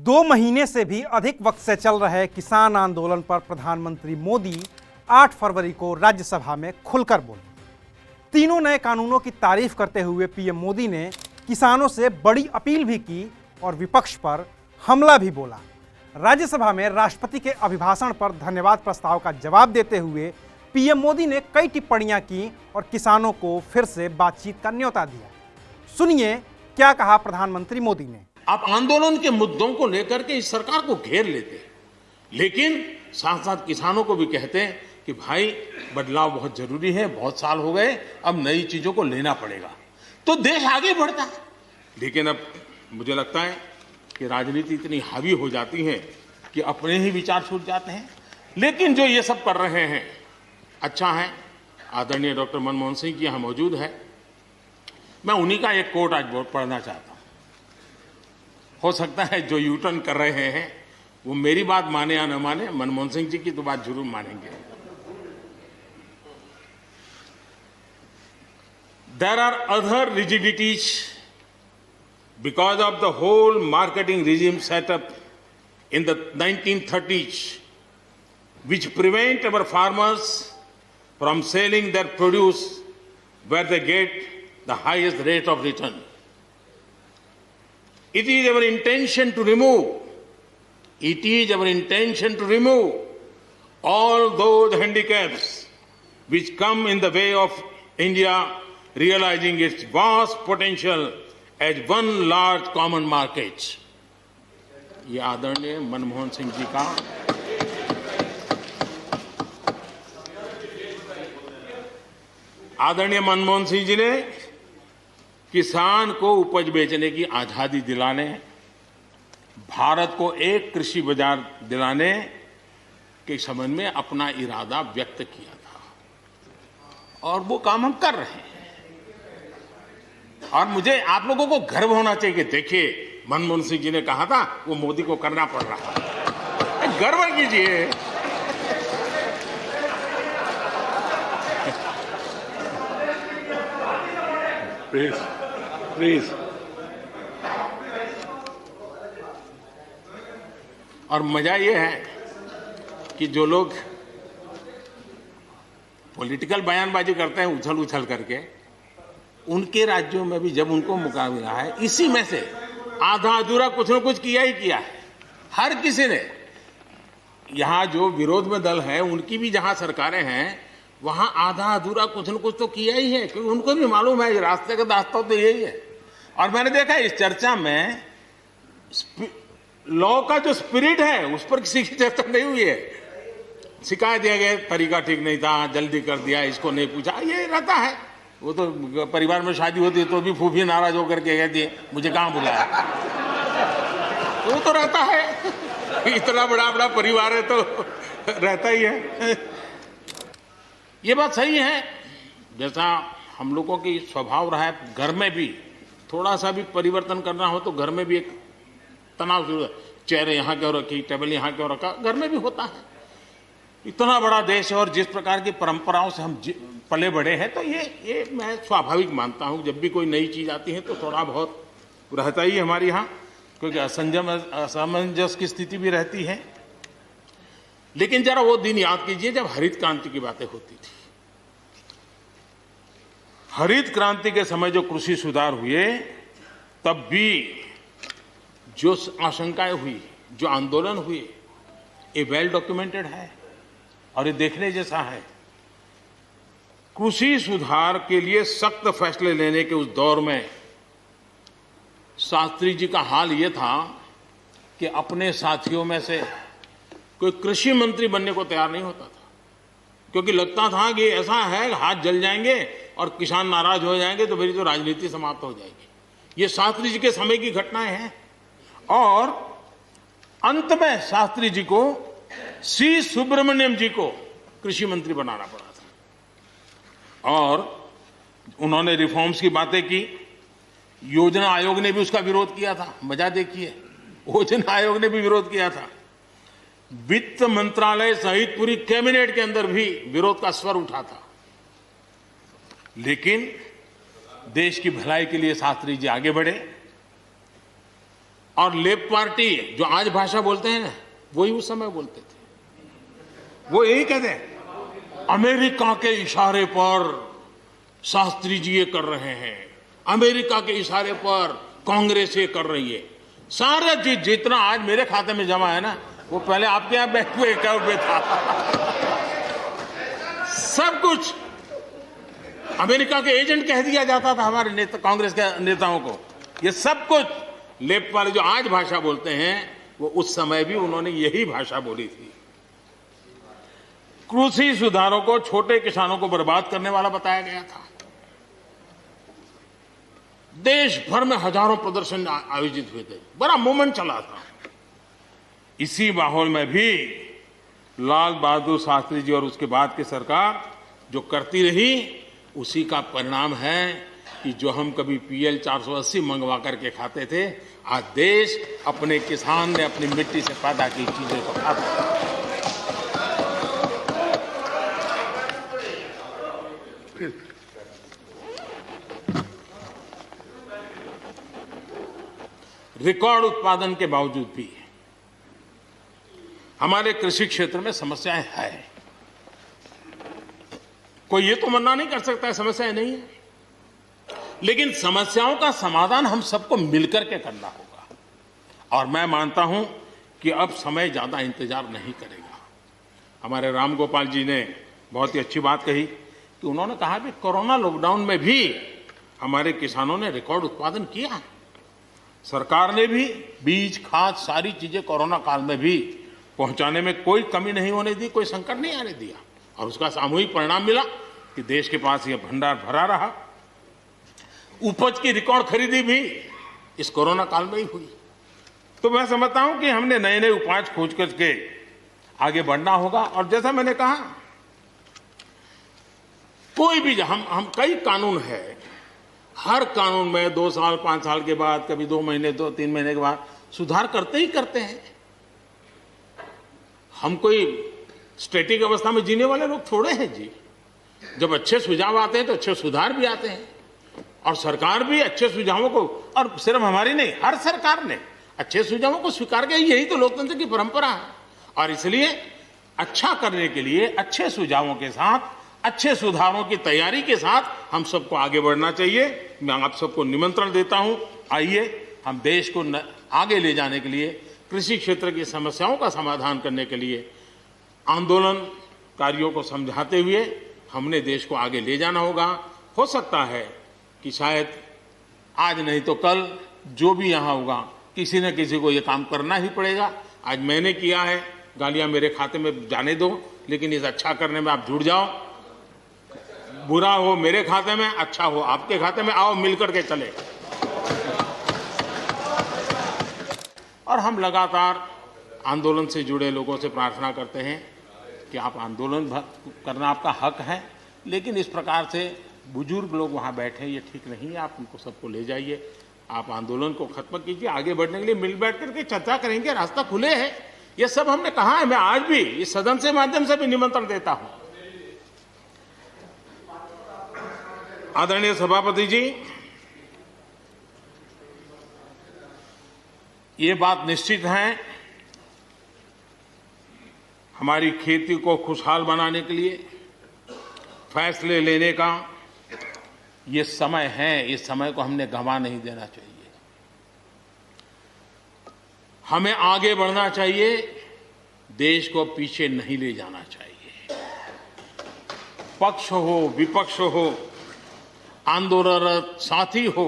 2 महीने से भी अधिक वक्त से चल रहे किसान आंदोलन पर प्रधानमंत्री मोदी 8 फरवरी को राज्यसभा में खुलकर बोले। तीनों नए कानूनों की तारीफ करते हुए पीएम मोदी ने किसानों से बड़ी अपील भी की और विपक्ष पर हमला भी बोला। राज्यसभा में राष्ट्रपति के अभिभाषण पर धन्यवाद प्रस्ताव का जवाब देते हुए पीएम मोदी ने कई टिप्पणियां की और किसानों को फिर से बातचीत का न्योता दिया। सुनिए क्या कहा प्रधानमंत्री मोदी ने। आप आंदोलन के मुद्दों को लेकर के इस सरकार को घेर लेते हैं, लेकिन साथ साथ किसानों को भी कहते हैं कि भाई बदलाव बहुत जरूरी है, बहुत साल हो गए, अब नई चीजों को लेना पड़ेगा, तो देश आगे बढ़ता है। लेकिन अब मुझे लगता है कि राजनीति इतनी हावी हो जाती है कि अपने ही विचार छूट जाते हैं। लेकिन जो ये सब कर रहे हैं अच्छा है। आदरणीय डॉक्टर मनमोहन सिंह जी यहाँ मौजूद है, मैं उन्हीं का एक कोट आज पढ़ना चाहता हूँ। हो सकता है जो यू टर्न कर रहे हैं वो मेरी बात माने या न माने, मनमोहन सिंह जी की तो बात जरूर मानेंगे। There are other rigidities because of the whole marketing regime set up in the 1930s, which prevent our farmers from selling their produce where they get the highest rate of return. It is our intention to remove all those handicaps which come in the way of India realizing its vast potential as one large common market. ये आदरणीय मनमोहन सिंह जी का आदरणीय मनमोहन सिंह जी ने किसान को उपज बेचने की आजादी दिलाने, भारत को एक कृषि बाजार दिलाने के संबंध में अपना इरादा व्यक्त किया था और वो काम हम कर रहे हैं। और मुझे आप लोगों को गर्व होना चाहिए कि देखिए मनमोहन सिंह जी ने कहा था वो मोदी को करना पड़ रहा है, गर्व कीजिए। प्लीज। और मजा ये है कि जो लोग पॉलिटिकल बयानबाजी करते हैं उछल उछल करके, उनके राज्यों में भी जब उनको मौका मिला है, इसी में से आधा अधूरा कुछ न कुछ किया ही किया है हर किसी ने। यहां जो विरोध में दल है उनकी भी जहां सरकारें हैं वहां आधा अधूरा कुछ न कुछ तो किया ही है, क्योंकि उनको भी मालूम है रास्ते का रास्ता तो यही है। और मैंने देखा इस चर्चा में लॉ का जो स्पिरिट है उस पर किसी की चर्चा नहीं हुई है। शिकायत दिया गया तरीका ठीक नहीं था, जल्दी कर दिया, इसको नहीं पूछा, ये रहता है। वो तो परिवार में शादी होती है तो भी फूफी नाराज होकर के कहती है मुझे कहां बुलाया, वो तो रहता है। इतना बड़ा परिवार है तो रहता ही है। ये बात सही है, जैसा हम लोगों की स्वभाव रहा है, घर में भी थोड़ा सा भी परिवर्तन करना हो तो घर में भी एक तनाव शुरू है। चेहरे यहाँ क्यों रखी, टेबल यहाँ क्यों रखा, घर में भी होता है। इतना बड़ा देश है और जिस प्रकार की परंपराओं से हम पले बड़े हैं, तो ये मैं स्वाभाविक मानता हूँ। जब भी कोई नई चीज आती है तो थोड़ा बहुत रहता ही है हमारे यहाँ, क्योंकि असमंजस की स्थिति भी रहती है। लेकिन जरा वो दिन याद कीजिए जब हरित क्रांति की बातें होती थी। हरित क्रांति के समय जो कृषि सुधार हुए, तब भी जो आशंकाएं हुई, जो आंदोलन हुए, ये वेल डॉक्यूमेंटेड है और ये देखने जैसा है। कृषि सुधार के लिए सख्त फैसले लेने के उस दौर में शास्त्री जी का हाल ये था कि अपने साथियों में से कोई कृषि मंत्री बनने को तैयार नहीं होता था, क्योंकि लगता था कि ऐसा है हाथ जल जाएंगे और किसान नाराज हो जाएंगे तो मेरी तो राजनीति समाप्त हो जाएगी। ये शास्त्री जी के समय की घटनाएं हैं। और अंत में शास्त्री जी को सी सुब्रमण्यम जी को कृषि मंत्री बनाना पड़ा था और उन्होंने रिफॉर्म्स की बातें की। योजना आयोग ने भी उसका विरोध किया था। मजा देखिए, योजना आयोग ने भी विरोध किया था। वित्त मंत्रालय सहित पूरी कैबिनेट के अंदर भी विरोध का स्वर उठा था। लेकिन देश की भलाई के लिए शास्त्री जी आगे बढ़े और लेफ्ट पार्टी जो आज भाषा बोलते हैं ना, वही उस समय बोलते थे। वो यही कहते हैं, अमेरिका के इशारे पर शास्त्री जी ये कर रहे हैं, अमेरिका के इशारे पर कांग्रेस ये कर रही है। सारा चीज जितना आज मेरे खाते में जमा है ना, वो पहले आपके यहाँ बैंक में अकाउंट में था। सब कुछ अमेरिका के एजेंट कह दिया जाता था हमारे नेता, कांग्रेस के नेताओं को। ये सब कुछ लेफ्ट वाले जो आज भाषा बोलते हैं, वो उस समय भी उन्होंने यही भाषा बोली थी। कृषि सुधारों को छोटे किसानों को बर्बाद करने वाला बताया गया था। देश भर में हजारों प्रदर्शन आयोजित हुए थे, बड़ा मूवमेंट चला था। इसी माहौल में भी लाल बहादुर शास्त्री जी और उसके बाद की सरकार जो करती रही, उसी का परिणाम है कि जो हम कभी PL 480 मंगवा करके खाते थे, आज देश अपने किसान ने अपनी मिट्टी से पैदा की चीजें को खाता है। रिकॉर्ड उत्पादन के बावजूद भी हमारे कृषि क्षेत्र में समस्याएं हैं। कोई ये तो मना नहीं कर सकता है समस्याएं नहीं है, लेकिन समस्याओं का समाधान हम सबको मिलकर के करना होगा। और मैं मानता हूं कि अब समय ज्यादा इंतजार नहीं करेगा। हमारे राम गोपाल जी ने बहुत ही अच्छी बात कही कि उन्होंने कहा कि कोरोना लॉकडाउन में भी हमारे किसानों ने रिकॉर्ड उत्पादन किया। सरकार ने भी बीज, खाद, सारी चीजें कोरोना काल में भी पहुंचाने में कोई कमी नहीं होने दी, कोई संकट नहीं आने दिया। और उसका सामूहिक परिणाम मिला कि देश के पास यह भंडार भरा रहा। उपज की रिकॉर्ड खरीदी भी इस कोरोना काल में ही हुई। तो मैं समझता हूं कि हमने नए नए उपाय खोज करके आगे बढ़ना होगा। और जैसा मैंने कहा, कोई भी हम कई कानून है, हर कानून में 2 साल 5 साल के बाद, कभी 2 महीने 2-3 महीने के बाद सुधार करते ही करते हैं। हम कोई स्टैटिक अवस्था में जीने वाले लोग थोड़े हैं जी। जब अच्छे सुझाव आते हैं तो अच्छे सुधार भी आते हैं, और सरकार भी अच्छे सुझावों को, और सिर्फ हमारी नहीं, हर सरकार ने अच्छे सुझावों को स्वीकार किया। यही तो लोकतंत्र की परंपरा है। और इसलिए अच्छा करने के लिए अच्छे सुझावों के साथ, अच्छे सुधारों की तैयारी के साथ हम सबको आगे बढ़ना चाहिए। मैं आप सबको निमंत्रण देता हूं, आइए हम देश को आगे ले जाने के लिए, कृषि क्षेत्र की समस्याओं का समाधान करने के लिए आंदोलनकारियों को समझाते हुए हमने देश को आगे ले जाना होगा। हो सकता है कि शायद आज नहीं तो कल जो भी यहाँ होगा, किसी न किसी को ये काम करना ही पड़ेगा। आज मैंने किया है, गालियां मेरे खाते में जाने दो, लेकिन इस अच्छा करने में आप जुड़ जाओ। बुरा हो मेरे खाते में, अच्छा हो आपके खाते में, आओ मिलकर के चले। और हम लगातार आंदोलन से जुड़े लोगों से प्रार्थना करते हैं कि आप आंदोलन करना आपका हक है, लेकिन इस प्रकार से बुजुर्ग लोग वहाँ बैठे, ये ठीक नहीं है। आप उनको सबको ले जाइए, आप आंदोलन को खत्म कीजिए। आगे बढ़ने के लिए मिल बैठ करके चर्चा करेंगे, रास्ता खुले है। ये सब हमने कहा है। मैं आज भी इस सदन से माध्यम से भी निमंत्रण देता हूं। आदरणीय सभापति जी, ये बात निश्चित है, हमारी खेती को खुशहाल बनाने के लिए फैसले लेने का ये समय है। इस समय को हमने गंवा नहीं देना चाहिए। हमें आगे बढ़ना चाहिए, देश को पीछे नहीं ले जाना चाहिए। पक्ष हो, विपक्ष हो, आंदोलनरत साथी हो,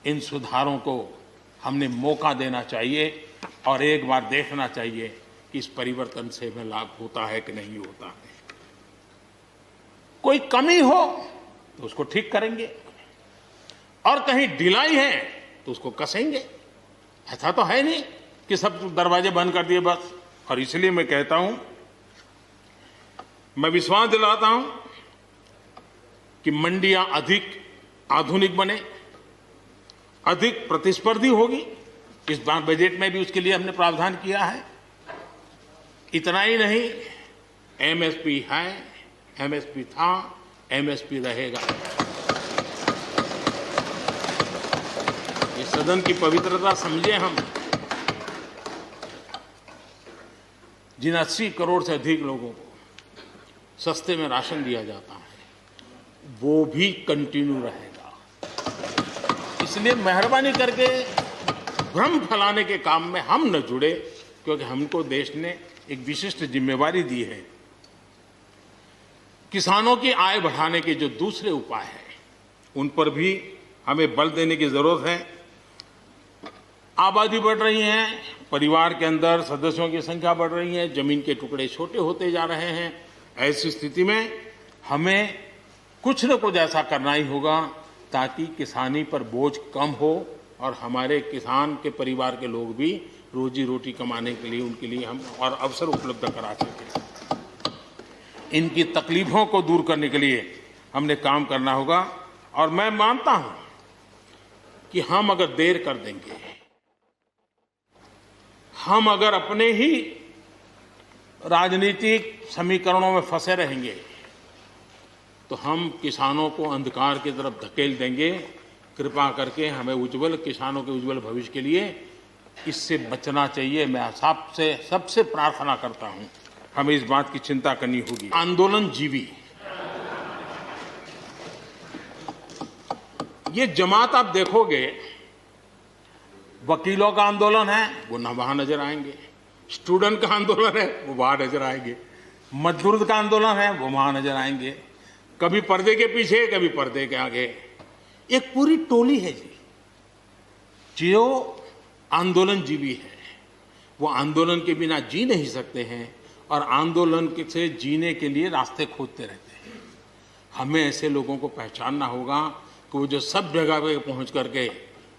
इन सुधारों को हमने मौका देना चाहिए और एक बार देखना चाहिए कि इस परिवर्तन से हमें लाभ होता है कि नहीं होता है। कोई कमी हो तो उसको ठीक करेंगे, और कहीं ढिलाई है तो उसको कसेंगे। ऐसा तो है नहीं कि सब दरवाजे बंद कर दिए बस। और इसलिए मैं कहता हूं, मैं विश्वास दिलाता हूं कि मंडियां अधिक आधुनिक बने, अधिक प्रतिस्पर्धी होगी। इस बार बजट में भी उसके लिए हमने प्रावधान किया है। इतना ही नहीं, एमएसपी है, एमएसपी था, एमएसपी रहेगा। ये सदन की पवित्रता समझे हम। जिन 80 करोड़ से अधिक लोगों को सस्ते में राशन दिया जाता है, वो भी कंटिन्यू रहेगा। इसलिए मेहरबानी करके भ्रम फैलाने के काम में हम न जुड़े, क्योंकि हमको देश ने एक विशिष्ट जिम्मेवारी दी है। किसानों की आय बढ़ाने के जो दूसरे उपाय हैं, उन पर भी हमें बल देने की जरूरत है। आबादी बढ़ रही है, परिवार के अंदर सदस्यों की संख्या बढ़ रही है, जमीन के टुकड़े छोटे होते जा रहे हैं। ऐसी स्थिति में हमें कुछ न कुछ ऐसा करना ही होगा ताकि किसानी पर बोझ कम हो और हमारे किसान के परिवार के लोग भी रोजी रोटी कमाने के लिए, उनके लिए हम और अवसर उपलब्ध करा सकें। इनकी तकलीफों को दूर करने के लिए हमने काम करना होगा। और मैं मानता हूं कि हम अगर देर कर देंगे, हम अगर अपने ही राजनीतिक समीकरणों में फंसे रहेंगे, तो हम किसानों को अंधकार की तरफ धकेल देंगे। कृपा करके हमें उज्जवल किसानों के उज्जवल भविष्य के लिए इससे बचना चाहिए। मैं सबसे प्रार्थना करता हूं, हमें इस बात की चिंता करनी होगी। आंदोलन जीवी, ये जमात आप देखोगे, वकीलों का आंदोलन है वो न वहां नजर आएंगे, स्टूडेंट का आंदोलन है वो वहां नजर आएंगे, मजदूर का आंदोलन है वो वहां नजर आएंगे, कभी पर्दे के पीछे कभी पर्दे के आगे। एक पूरी टोली है जी जो आंदोलन जीवी है। वो आंदोलन के बिना जी नहीं सकते हैं और आंदोलन से जीने के लिए रास्ते खोजते रहते हैं। हमें ऐसे लोगों को पहचानना होगा कि वो जो सब जगह पे पहुंच करके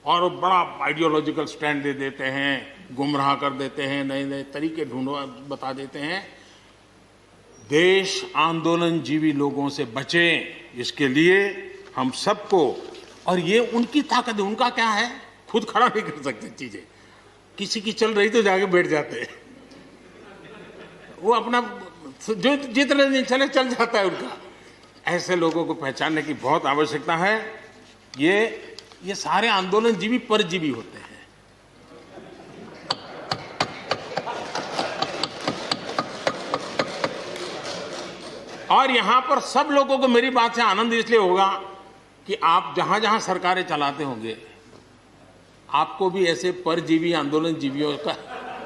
और बड़ा आइडियोलॉजिकल स्टैंड दे देते हैं, गुमराह कर देते हैं, नए नए तरीके बता देते हैं। देश आंदोलन जीवी लोगों से बचे, इसके लिए हम सबको, और ये उनकी ताकत है। उनका क्या है, खुद खड़ा नहीं कर सकते चीजें, किसी की चल रही तो जाके बैठ जाते हैं। वो अपना जो जितने दिन चले चल जाता है उनका। ऐसे लोगों को पहचानने की बहुत आवश्यकता है। ये सारे आंदोलन जीवी परजीवी होते हैं। और यहां पर सब लोगों को मेरी बात से आनंद इसलिए होगा कि आप जहां जहां सरकारें चलाते होंगे, आपको भी ऐसे परजीवी आंदोलन जीवियों का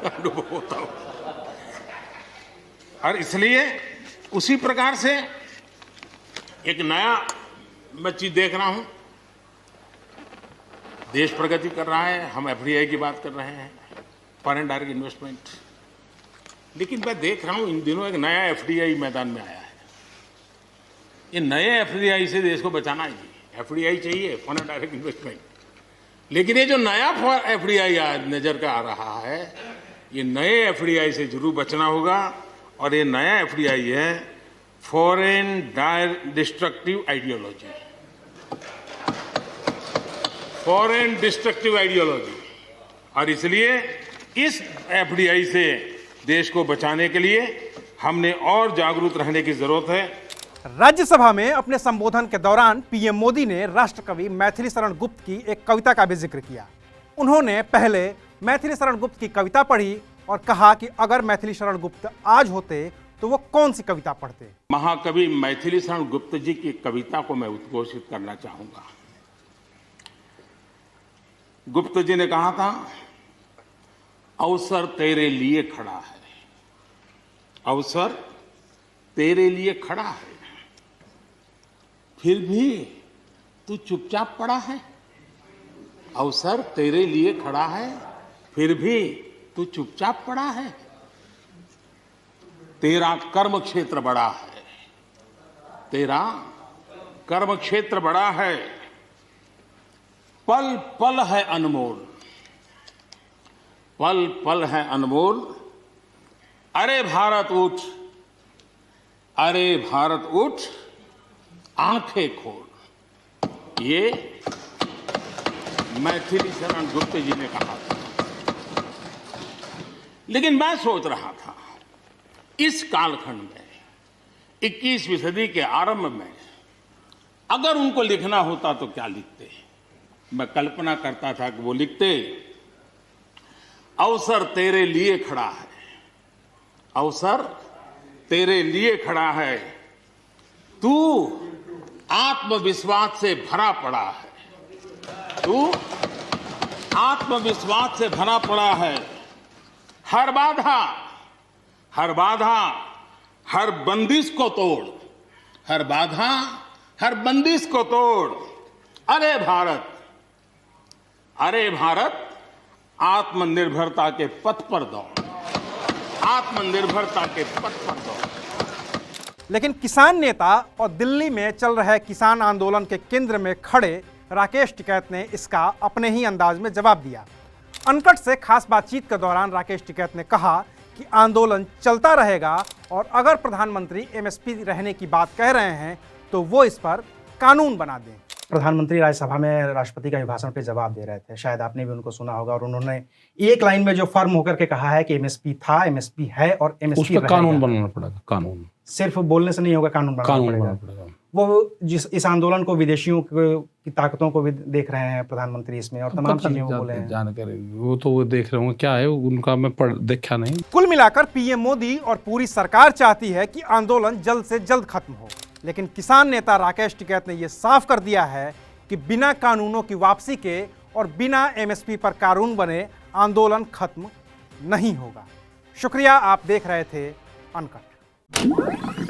अनुभव होता हो। और इसलिए उसी प्रकार से एक नया मैं चीज देख रहा हूं, देश प्रगति कर रहा है। हम एफडीआई की बात कर रहे हैं, फॉरेन डायरेक्ट इन्वेस्टमेंट, लेकिन मैं देख रहा हूं इन दिनों एक नया एफडीआई मैदान में आया है। ये नए एफडीआई से देश को बचाना है जी। एफडीआई चाहिए, फॉरेन डायरेक्ट इन्वेस्टमेंट, लेकिन ये जो नया एफडीआई आज नजर का आ रहा है, ये नए एफडीआई से जरूर बचना होगा। और ये नया एफडीआई है foreign direct destructive ideology, foreign destructive ideology. और इसलिए इस एफडीआई से देश को बचाने के लिए हमने और जागरूक रहने की जरूरत है। राज्यसभा में अपने संबोधन के दौरान पीएम मोदी ने राष्ट्रकवि मैथिली शरण गुप्त की एक कविता का भी जिक्र किया। उन्होंने पहले मैथिली शरण गुप्त की कविता पढ़ी और कहा कि अगर मैथिली शरण गुप्त आज होते तो वो कौन सी कविता पढ़ते। महाकवि मैथिली शरण गुप्त जी की कविता को मैं उद्घोषित करना चाहूंगा। गुप्त जी ने कहा था, अवसर तेरे लिए खड़ा है, अवसर तेरे लिए खड़ा है, फिर भी तू चुपचाप पड़ा है। अवसर तेरे लिए खड़ा है, फिर भी तू चुपचाप पड़ा है। तेरा कर्म क्षेत्र बड़ा है, तेरा कर्म क्षेत्र बड़ा है, पल पल है अनमोल, पल पल है अनमोल। अरे भारत उठ, अरे भारत उठ, आंखें खोल। ये मैथिली शरण गुप्त जी ने कहा था। लेकिन मैं सोच रहा था, इस कालखंड में 21वीं सदी के आरंभ में अगर उनको लिखना होता तो क्या लिखते हैं। मैं कल्पना करता था कि वो लिखते, अवसर तेरे लिए खड़ा है, अवसर तेरे लिए खड़ा है, तू आत्मविश्वास से भरा पड़ा है, तू आत्मविश्वास से भरा पड़ा है। हर बाधा, हर बाधा, हर बंदिश को तोड़, हर बाधा, हर बंदिश को तोड़। अरे भारत, अरे भारत, आत्मनिर्भरता के पथ पर दौड़, आत्मनिर्भरता के पथ पर दौड़। लेकिन किसान नेता और दिल्ली में चल रहे किसान आंदोलन के केंद्र में खड़े राकेश टिकैत ने इसका अपने ही अंदाज में जवाब दिया। अनकट से खास बातचीत के दौरान राकेश टिकैत ने कहा कि आंदोलन चलता रहेगा और अगर प्रधानमंत्री एमएसपी रहने की बात कह रहे हैं तो वो इस पर कानून बना दें। प्रधानमंत्री राज्यसभा में राष्ट्रपति का अभिभाषण पे जवाब दे रहे थे, शायद आपने भी उनको सुना होगा, और उन्होंने एक लाइन में जो फर्म होकर के कहा है कि एमएसपी था, एमएसपी है और एमएसपी उस पर कानून बनाना पड़ेगा। कानून सिर्फ बोलने से नहीं होगा, कानून बनाना पड़ेगा। वो इस आंदोलन को विदेशियों की ताकतों को भी देख रहे हैं प्रधानमंत्री इसमें, और तमाम चीजें वो बोले हैं। जानकारी वो तो वो देख रहे होंगे क्या है उनका, मैं देखा नहीं। कुल मिलाकर पीएम मोदी और पूरी सरकार चाहती है कि आंदोलन जल्द से जल्द खत्म हो, लेकिन किसान नेता राकेश टिकैत ने यह साफ कर दिया है कि बिना कानूनों की वापसी के और बिना एमएसपी पर कानून बने आंदोलन खत्म नहीं होगा। शुक्रिया, आप देख रहे थे अनकट।